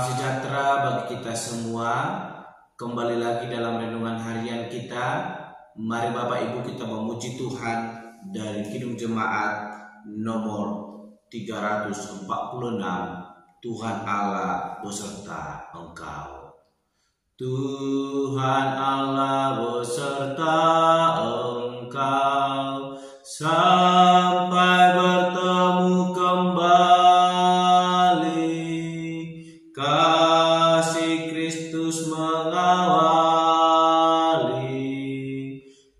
sejahtera bagi kita semua. Kembali lagi dalam renungan harian kita. Mari Bapak Ibu kita memuji Tuhan dari Kidung Jemaat nomor 346. Tuhan Allah beserta engkau. Tuhan Allah beserta engkau sampai bertemu kembali. Kasih Kristus mengawali.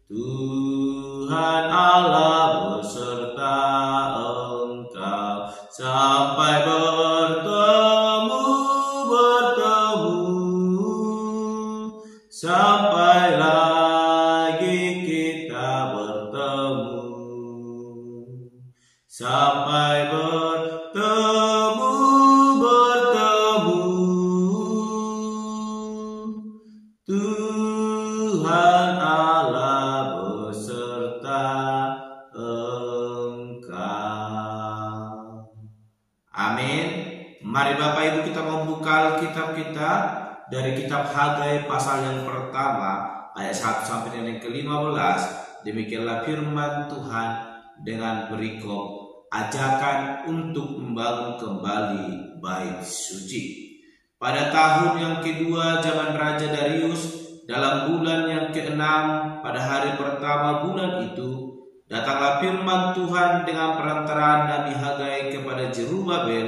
Tuhan Allah beserta engkau sampai bertemu, sampai lagi kita bertemu, sampai bertemu, Tuhan Allah beserta engkau. Amin. Mari Bapak Ibu kita membuka Alkitab kita dari kitab Hagai pasal yang pertama ayat 1 sampai dengan yang ke-15. Demikianlah firman Tuhan dengan berikut ajakan untuk membangun kembali bait suci. Pada tahun yang kedua zaman Raja Darius, dalam bulan yang ke-6 pada hari pertama bulan itu, datanglah firman Tuhan dengan perantaraan Nabi Hagai kepada Jerubabel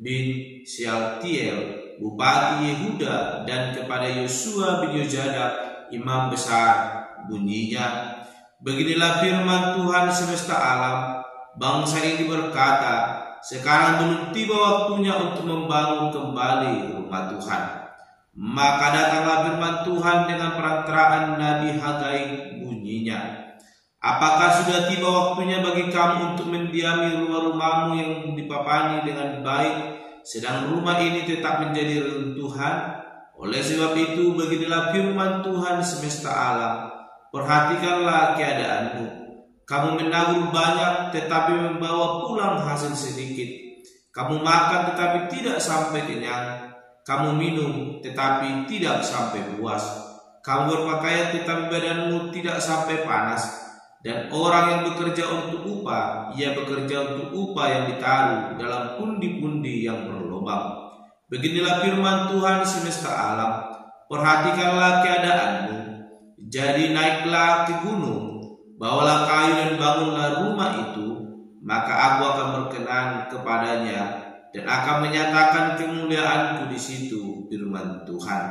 bin Shealtiel, Bupati Yehuda, dan kepada Yosua bin Yozadak, Imam besar. Bunyinya, beginilah firman Tuhan semesta alam, bangsa ini berkata, sekarang belum tiba waktunya untuk membangun kembali rumah Tuhan. Maka datanglah firman Tuhan dengan perantaraan Nabi Hagai, bunyinya, apakah sudah tiba waktunya bagi kamu untuk mendiami rumah-rumahmu yang dipapani dengan baik, sedang rumah ini tetap menjadi reruntuhan? Oleh sebab itu, beginilah firman Tuhan semesta alam, perhatikanlah keadaanmu. Kamu menabur banyak tetapi membawa pulang hasil sedikit. Kamu makan tetapi tidak sampai kenyang. Kamu minum tetapi tidak sampai puas. Kamu berpakaian tetapi badanmu tidak sampai panas. Dan orang yang bekerja untuk upah, ia bekerja untuk upah yang ditaruh dalam pundi-pundi yang berlubang. Beginilah firman Tuhan semesta alam, perhatikanlah keadaanmu. Jadi naiklah ke gunung, bawalah kayu dan bangunlah rumah itu, maka aku akan berkenan kepadanya dan akan menyatakan kemuliaanku di situ, firman Tuhan.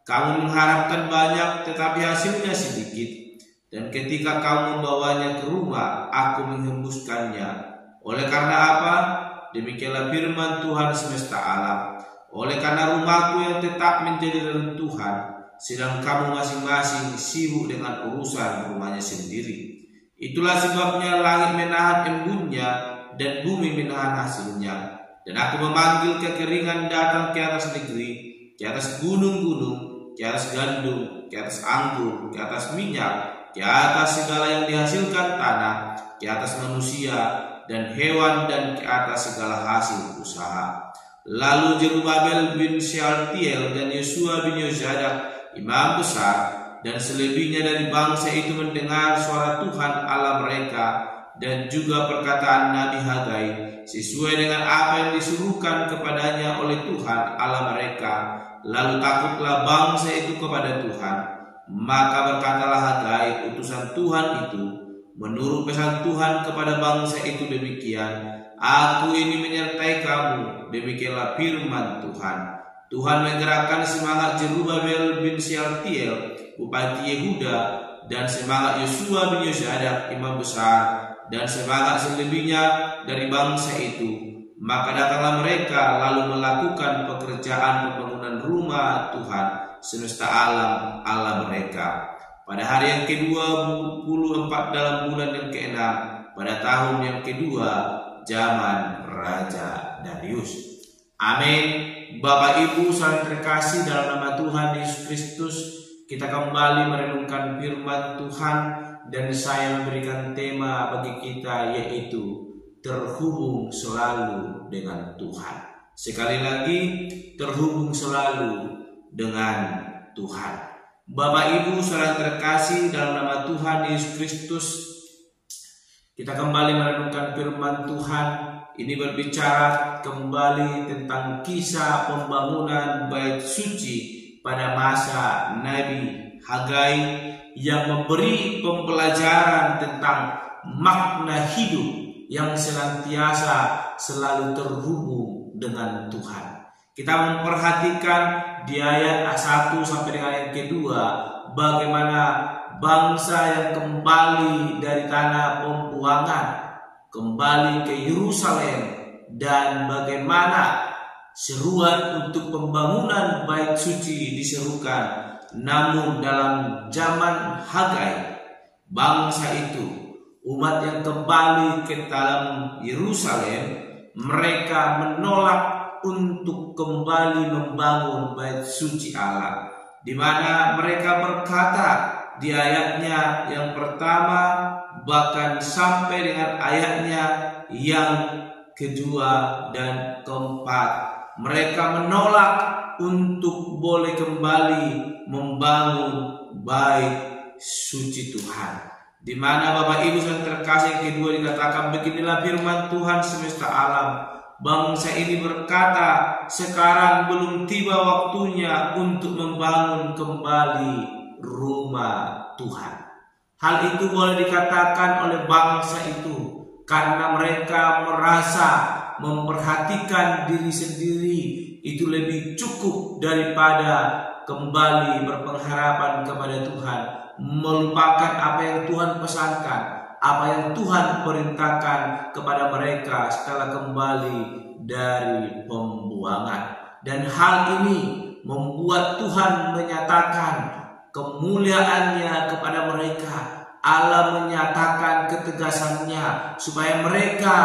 Kamu mengharapkan banyak tetapi hasilnya sedikit, dan ketika kamu membawanya ke rumah, aku menghembuskannya. Oleh karena apa? Demikianlah firman Tuhan semesta alam, oleh karena rumahku yang tetap menjadi reruntuhan, sedang kamu masing-masing sibuk dengan urusan rumahnya sendiri. Itulah sebabnya langit menahan embunnya dan bumi menahan hasilnya. Dan aku memanggil kekeringan datang ke atas negeri, ke atas gunung-gunung, ke atas gandum, ke atas anggur, ke atas minyak, ke atas segala yang dihasilkan tanah, ke atas manusia dan hewan, dan ke atas segala hasil usaha. Lalu Jerubabel bin Shealtiel dan Yosua bin Yozadak, imam besar, dan selebihnya dari bangsa itu mendengar suara Tuhan Allah mereka dan juga perkataan Nabi Hagai sesuai dengan apa yang disuruhkan kepadanya oleh Tuhan Allah mereka. Lalu takutlah bangsa itu kepada Tuhan. Maka berkatalah Hagai utusan Tuhan itu menurut pesan Tuhan kepada bangsa itu demikian, aku ini menyertai kamu, demikianlah firman Tuhan. Tuhan menggerakkan semangat Jerubabel bin Shealtiel, Bupati Yehuda, dan semangat Yosua bin Yozadak, imam besar, dan semangat selebihnya dari bangsa itu. Maka datanglah mereka lalu melakukan pekerjaan pembangunan rumah Tuhan semesta alam Allah mereka. Pada hari yang ke-24 dalam bulan yang ke-6, pada tahun yang kedua zaman Raja Darius. Amin. Bapak Ibu saling terkasih, dalam nama Tuhan Yesus Kristus kita kembali merenungkan firman Tuhan, dan saya memberikan tema bagi kita yaitu terhubung selalu dengan Tuhan. Sekali lagi, terhubung selalu dengan Tuhan. Bapak Ibu saudara terkasih, dalam nama Tuhan Yesus Kristus, kita kembali merenungkan firman Tuhan. Ini berbicara kembali tentang kisah pembangunan bait suci pada masa Nabi Hagai yang memberi pembelajaran tentang makna hidup yang senantiasa selalu terhubung dengan Tuhan. Kita memperhatikan di ayat 1 sampai dengan ayat kedua bagaimana bangsa yang kembali dari tanah pembuangan kembali ke Yerusalem, dan bagaimana seruan untuk pembangunan bait suci diserukan. Namun dalam zaman Hagai, bangsa itu, umat yang kembali ke dalam Yerusalem, mereka menolak untuk kembali membangun bait suci Allah, di mana mereka berkata di ayatnya yang pertama bahkan sampai dengan ayatnya yang kedua dan keempat, mereka menolak untuk boleh kembali membangun bait suci Tuhan. Di mana Bapak Ibu yang terkasih, yang kedua dikatakan, beginilah firman Tuhan semesta alam. Bangsa ini berkata, sekarang belum tiba waktunya untuk membangun kembali rumah Tuhan. Hal itu boleh dikatakan oleh bangsa itu karena mereka merasa memperhatikan diri sendiri itu lebih cukup daripada kembali berpengharapan kepada Tuhan, melupakan apa yang Tuhan pesankan, apa yang Tuhan perintahkan kepada mereka setelah kembali dari pembuangan. Dan hal ini membuat Tuhan menyatakan kemuliaannya kepada mereka. Allah menyatakan ketegasannya supaya mereka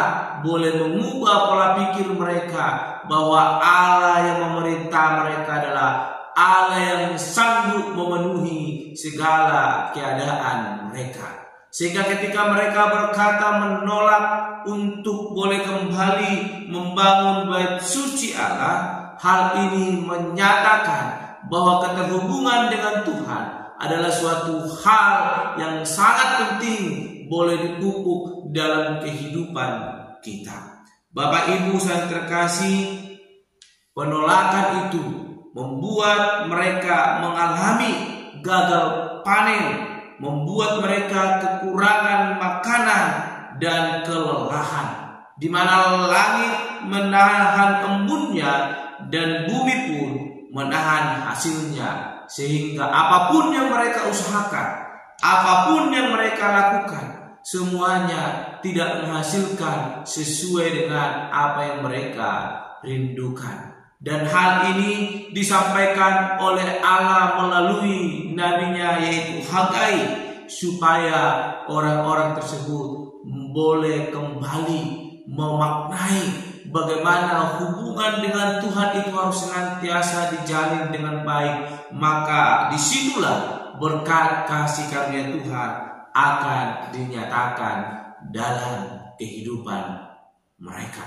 boleh mengubah pola pikir mereka bahwa Allah yang memerintah mereka adalah Allah yang sanggup memenuhi segala keadaan mereka. Sehingga ketika mereka berkata menolak untuk boleh kembali membangun bait suci Allah, hal ini menyatakan bahwa keterhubungan dengan Tuhan adalah suatu hal yang sangat penting boleh dipupuk dalam kehidupan kita. Bapak Ibu yang terkasih, penolakan itu membuat mereka mengalami gagal panen, membuat mereka kekurangan makanan dan kelelahan, di mana langit menahan embunnya dan bumi pun menahan hasilnya, sehingga apapun yang mereka usahakan, apapun yang mereka lakukan, semuanya tidak menghasilkan sesuai dengan apa yang mereka rindukan. Dan hal ini disampaikan oleh Allah melalui nabinya yaitu Hagai, supaya orang-orang tersebut boleh kembali memaknai bagaimana hubungan dengan Tuhan itu harus senantiasa dijalin dengan baik. Maka disitulah berkat kasih karunia Tuhan akan dinyatakan dalam kehidupan mereka.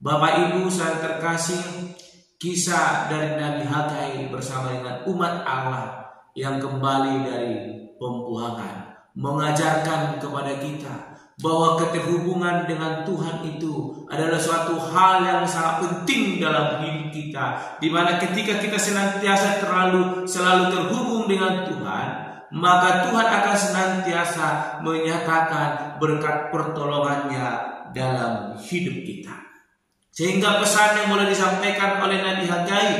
Bapak Ibu yang terkasih, kisah dari Nabi Hagai bersama dengan umat Allah yang kembali dari pembuangan mengajarkan kepada kita bahwa keterhubungan dengan Tuhan itu adalah suatu hal yang sangat penting dalam hidup kita, di mana ketika kita senantiasa selalu terhubung dengan Tuhan, maka Tuhan akan senantiasa menyatakan berkat pertolongannya dalam hidup kita. Sehingga pesan yang mulai disampaikan oleh Nabi Hagai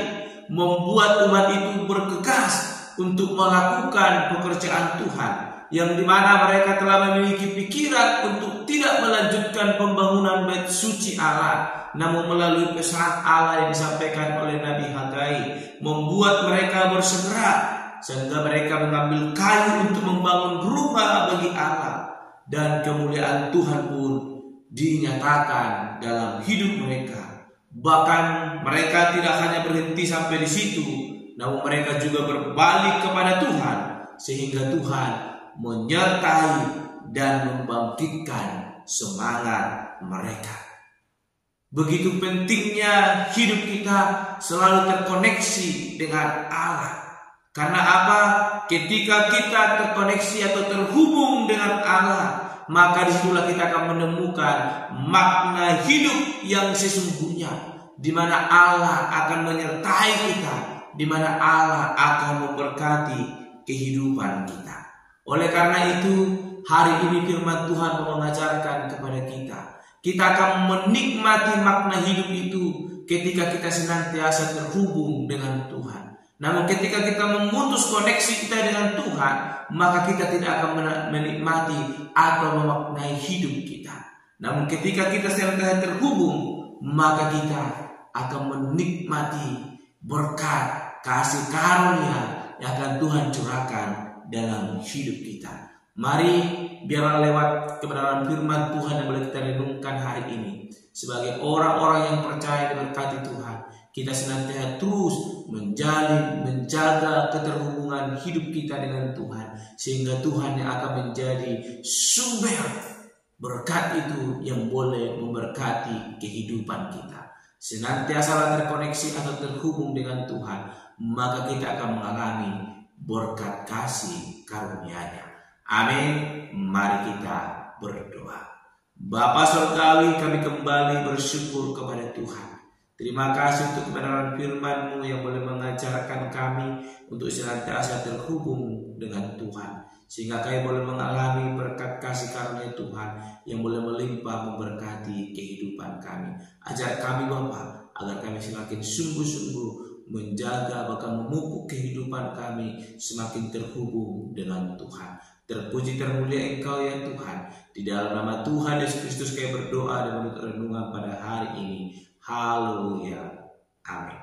membuat umat itu bergegas untuk melakukan pekerjaan Tuhan, yang dimana mereka telah memiliki pikiran untuk tidak melanjutkan pembangunan bait suci Allah, namun melalui pesan Allah yang disampaikan oleh Nabi Hagai membuat mereka bersegera, sehingga mereka mengambil kayu untuk membangun rumah bagi Allah, dan kemuliaan Tuhan pun dinyatakan dalam hidup mereka. Bahkan mereka tidak hanya berhenti sampai di situ, namun mereka juga berbalik kepada Tuhan, sehingga Tuhan menyertai dan membangkitkan semangat mereka. Begitu pentingnya hidup kita selalu terkoneksi dengan Allah. Karena apa? Ketika kita terkoneksi atau terhubung dengan Allah, maka disitulah kita akan menemukan makna hidup yang sesungguhnya, di mana Allah akan menyertai kita, di mana Allah akan memberkati kehidupan kita. Oleh karena itu, hari ini firman Tuhan mengajarkan kepada kita akan menikmati makna hidup itu ketika kita senantiasa terhubung dengan Tuhan. Namun ketika kita memutus koneksi kita dengan Tuhan, maka kita tidak akan menikmati atau memaknai hidup kita. Namun ketika kita senantiasa terhubung, maka kita akan menikmati berkat kasih karunia yang akan Tuhan curahkan dalam hidup kita. Mari biarlah lewat kebenaran firman Tuhan yang boleh kita renungkan hari ini, sebagai orang-orang yang percaya diberkati Tuhan, kita senantiasa terus menjaga keterhubungan hidup kita dengan Tuhan, sehingga Tuhan yang akan menjadi sumber berkat itu yang boleh memberkati kehidupan kita. Senantiasa terkoneksi atau terhubung dengan Tuhan, maka kita akan mengalami berkat kasih karunia-Nya. Amin. Mari kita berdoa. Bapa Surgawi, kami kembali bersyukur kepada Tuhan. Terima kasih untuk kebenaran firman-Mu yang boleh mengajarkan kami untuk senantiasa terhubung dengan Tuhan, sehingga kami boleh mengalami berkat kasih karunia Tuhan yang boleh melimpah memberkati kehidupan kami. Ajar kami Bapa, agar kami semakin sungguh-sungguh menjaga bahkan memupuk kehidupan kami semakin terhubung dengan Tuhan. Terpuji termulia Engkau ya Tuhan. Di dalam nama Tuhan Yesus Kristus kami berdoa dan menuntut renungan pada hari ini. Haleluya. Amin.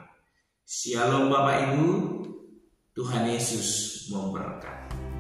Shalom Bapak Ibu. Tuhan Yesus memberkati.